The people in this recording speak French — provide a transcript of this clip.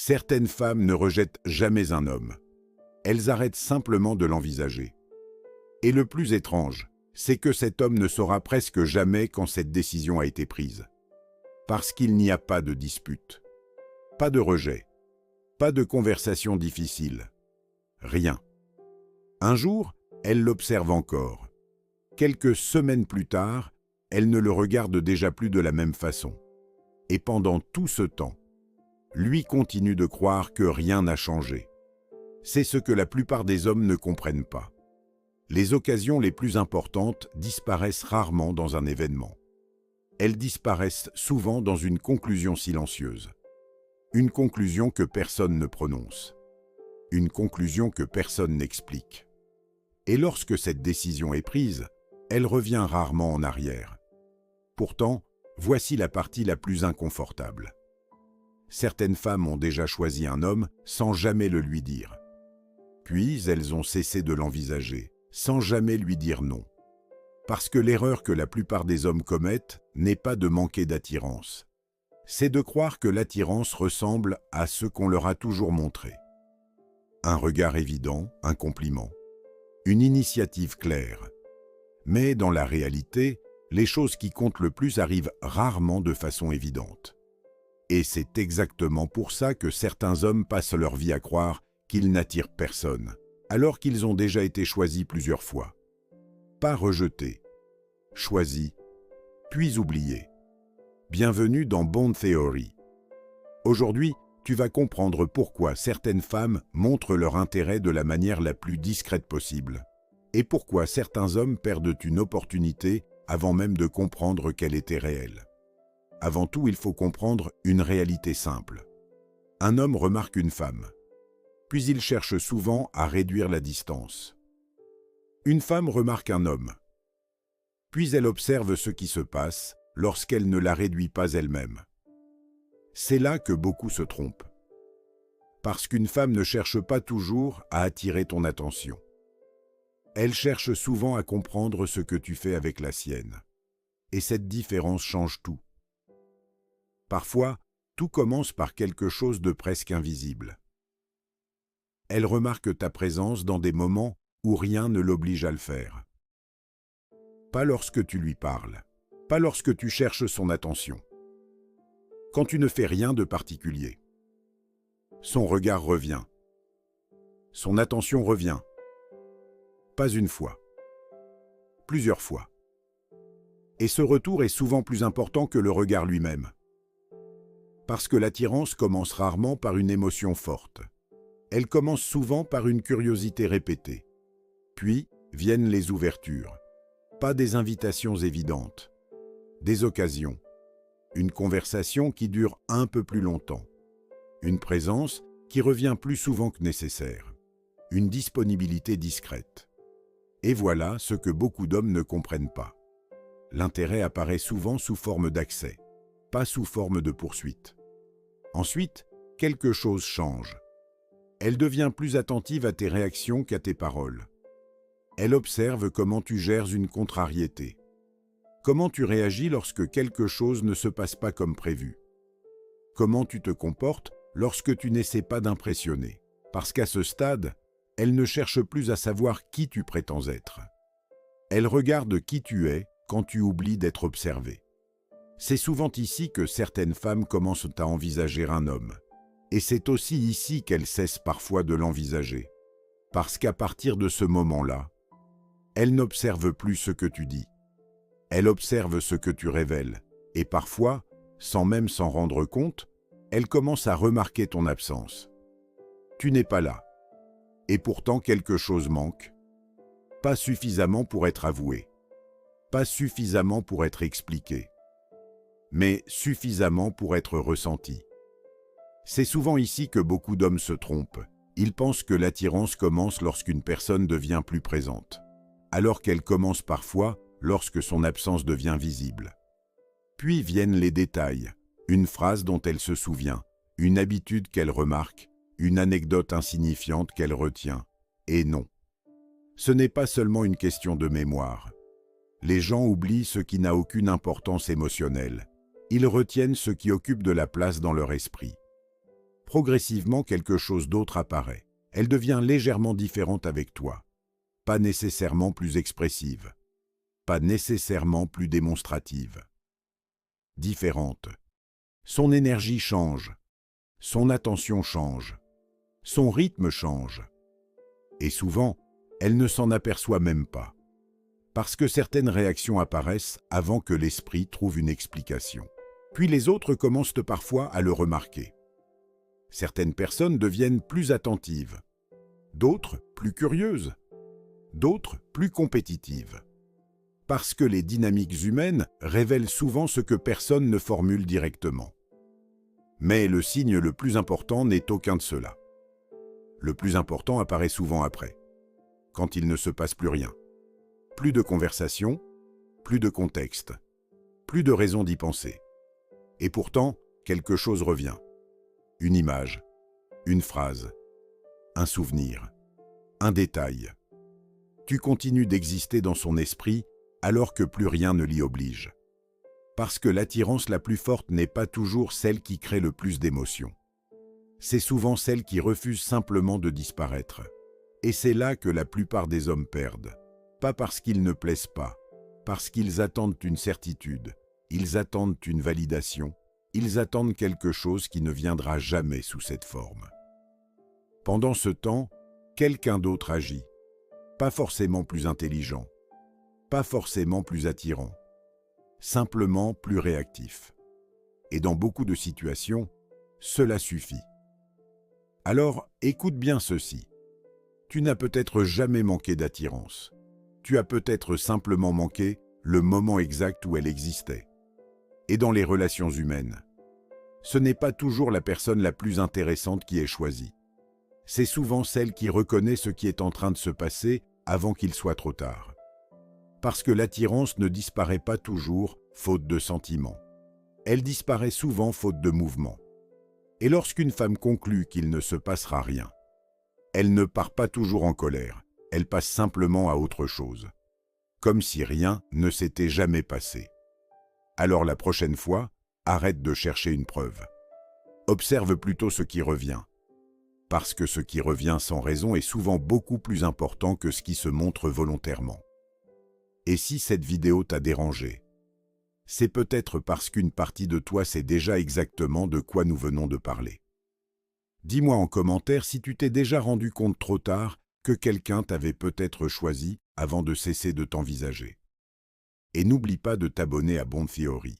Certaines femmes ne rejettent jamais un homme. Elles arrêtent simplement de l'envisager. Et le plus étrange, c'est que cet homme ne saura presque jamais quand cette décision a été prise. Parce qu'il n'y a pas de dispute, pas de rejet, pas de conversation difficile, rien. Un jour, elle l'observe encore. Quelques semaines plus tard, elle ne le regarde déjà plus de la même façon. Et pendant tout ce temps, lui continue de croire que rien n'a changé. C'est ce que la plupart des hommes ne comprennent pas. Les occasions les plus importantes disparaissent rarement dans un événement. Elles disparaissent souvent dans une conclusion silencieuse. Une conclusion que personne ne prononce. Une conclusion que personne n'explique. Et lorsque cette décision est prise, elle revient rarement en arrière. Pourtant, voici la partie la plus inconfortable. Certaines femmes ont déjà choisi un homme sans jamais le lui dire. Puis elles ont cessé de l'envisager, sans jamais lui dire non. Parce que l'erreur que la plupart des hommes commettent n'est pas de manquer d'attirance. C'est de croire que l'attirance ressemble à ce qu'on leur a toujours montré. Un regard évident, un compliment, une initiative claire. Mais dans la réalité, les choses qui comptent le plus arrivent rarement de façon évidente. Et c'est exactement pour ça que certains hommes passent leur vie à croire qu'ils n'attirent personne, alors qu'ils ont déjà été choisis plusieurs fois. Pas rejetés, choisis, puis oubliés. Bienvenue dans Bond Theory. Aujourd'hui, tu vas comprendre pourquoi certaines femmes montrent leur intérêt de la manière la plus discrète possible, et pourquoi certains hommes perdent une opportunité avant même de comprendre qu'elle était réelle. Avant tout, il faut comprendre une réalité simple. Un homme remarque une femme, puis il cherche souvent à réduire la distance. Une femme remarque un homme, puis elle observe ce qui se passe lorsqu'elle ne la réduit pas elle-même. C'est là que beaucoup se trompent. Parce qu'une femme ne cherche pas toujours à attirer ton attention. Elle cherche souvent à comprendre ce que tu fais avec la sienne. Et cette différence change tout. Parfois, tout commence par quelque chose de presque invisible. Elle remarque ta présence dans des moments où rien ne l'oblige à le faire. Pas lorsque tu lui parles, pas lorsque tu cherches son attention. Quand tu ne fais rien de particulier. Son regard revient. Son attention revient. Pas une fois. Plusieurs fois. Et ce retour est souvent plus important que le regard lui-même. Parce que l'attirance commence rarement par une émotion forte. Elle commence souvent par une curiosité répétée. Puis viennent les ouvertures. Pas des invitations évidentes. Des occasions. Une conversation qui dure un peu plus longtemps. Une présence qui revient plus souvent que nécessaire. Une disponibilité discrète. Et voilà ce que beaucoup d'hommes ne comprennent pas. L'intérêt apparaît souvent sous forme d'accès, pas sous forme de poursuite. Ensuite, quelque chose change. Elle devient plus attentive à tes réactions qu'à tes paroles. Elle observe comment tu gères une contrariété. Comment tu réagis lorsque quelque chose ne se passe pas comme prévu. Comment tu te comportes lorsque tu n'essaies pas d'impressionner. Parce qu'à ce stade, elle ne cherche plus à savoir qui tu prétends être. Elle regarde qui tu es quand tu oublies d'être observé. C'est souvent ici que certaines femmes commencent à envisager un homme. Et c'est aussi ici qu'elles cessent parfois de l'envisager. Parce qu'à partir de ce moment-là, elles n'observent plus ce que tu dis. Elles observent ce que tu révèles. Et parfois, sans même s'en rendre compte, elles commencent à remarquer ton absence. Tu n'es pas là. Et pourtant quelque chose manque. Pas suffisamment pour être avoué. Pas suffisamment pour être expliqué. Mais suffisamment pour être ressenti. C'est souvent ici que beaucoup d'hommes se trompent. Ils pensent que l'attirance commence lorsqu'une personne devient plus présente, alors qu'elle commence parfois lorsque son absence devient visible. Puis viennent les détails, une phrase dont elle se souvient, une habitude qu'elle remarque, une anecdote insignifiante qu'elle retient. Et non, ce n'est pas seulement une question de mémoire. Les gens oublient ce qui n'a aucune importance émotionnelle. Ils retiennent ce qui occupe de la place dans leur esprit. progressivement quelque chose d'autre apparaît. Elle devient légèrement différente avec toi. Pas nécessairement plus expressive. Pas nécessairement plus démonstrative. Différente. Son énergie change. Son attention change. Son rythme change. Et souvent, elle ne s'en aperçoit même pas. Parce que certaines réactions apparaissent avant que l'esprit trouve une explication. Puis les autres commencent parfois à le remarquer. Certaines personnes deviennent plus attentives, d'autres plus curieuses, d'autres plus compétitives. Parce que les dynamiques humaines révèlent souvent ce que personne ne formule directement. Mais le signe le plus important n'est aucun de ceux-là. Le plus important apparaît souvent après, quand il ne se passe plus rien. Plus de conversation, plus de contexte, plus de raison d'y penser. Et pourtant, quelque chose revient. Une image, une phrase, un souvenir, un détail. Tu continues d'exister dans son esprit alors que plus rien ne l'y oblige. Parce que l'attirance la plus forte n'est pas toujours celle qui crée le plus d'émotions. C'est souvent celle qui refuse simplement de disparaître. Et c'est là que la plupart des hommes perdent. Pas parce qu'ils ne plaisent pas, parce qu'ils attendent une certitude, ils attendent une validation, ils attendent quelque chose qui ne viendra jamais sous cette forme. Pendant ce temps, quelqu'un d'autre agit, pas forcément plus intelligent, pas forcément plus attirant, simplement plus réactif. Et dans beaucoup de situations, cela suffit. Alors, écoute bien ceci. Tu n'as peut-être jamais manqué d'attirance. Tu as peut-être simplement manqué le moment exact où elle existait. Et dans les relations humaines, ce n'est pas toujours la personne la plus intéressante qui est choisie. C'est souvent celle qui reconnaît ce qui est en train de se passer avant qu'il soit trop tard. Parce que l'attirance ne disparaît pas toujours faute de sentiments. Elle disparaît souvent faute de mouvement. Et lorsqu'une femme conclut qu'il ne se passera rien, elle ne part pas toujours en colère, elle passe simplement à autre chose. Comme si rien ne s'était jamais passé. Alors la prochaine fois, arrête de chercher une preuve. Observe plutôt ce qui revient. Parce que ce qui revient sans raison est souvent beaucoup plus important que ce qui se montre volontairement. Et si cette vidéo t'a dérangé, c'est peut-être parce qu'une partie de toi sait déjà exactement de quoi nous venons de parler. Dis-moi en commentaire si tu t'es déjà rendu compte trop tard que quelqu'un t'avait peut-être choisi avant de cesser de t'envisager. Et n'oublie pas de t'abonner à Bond Theory.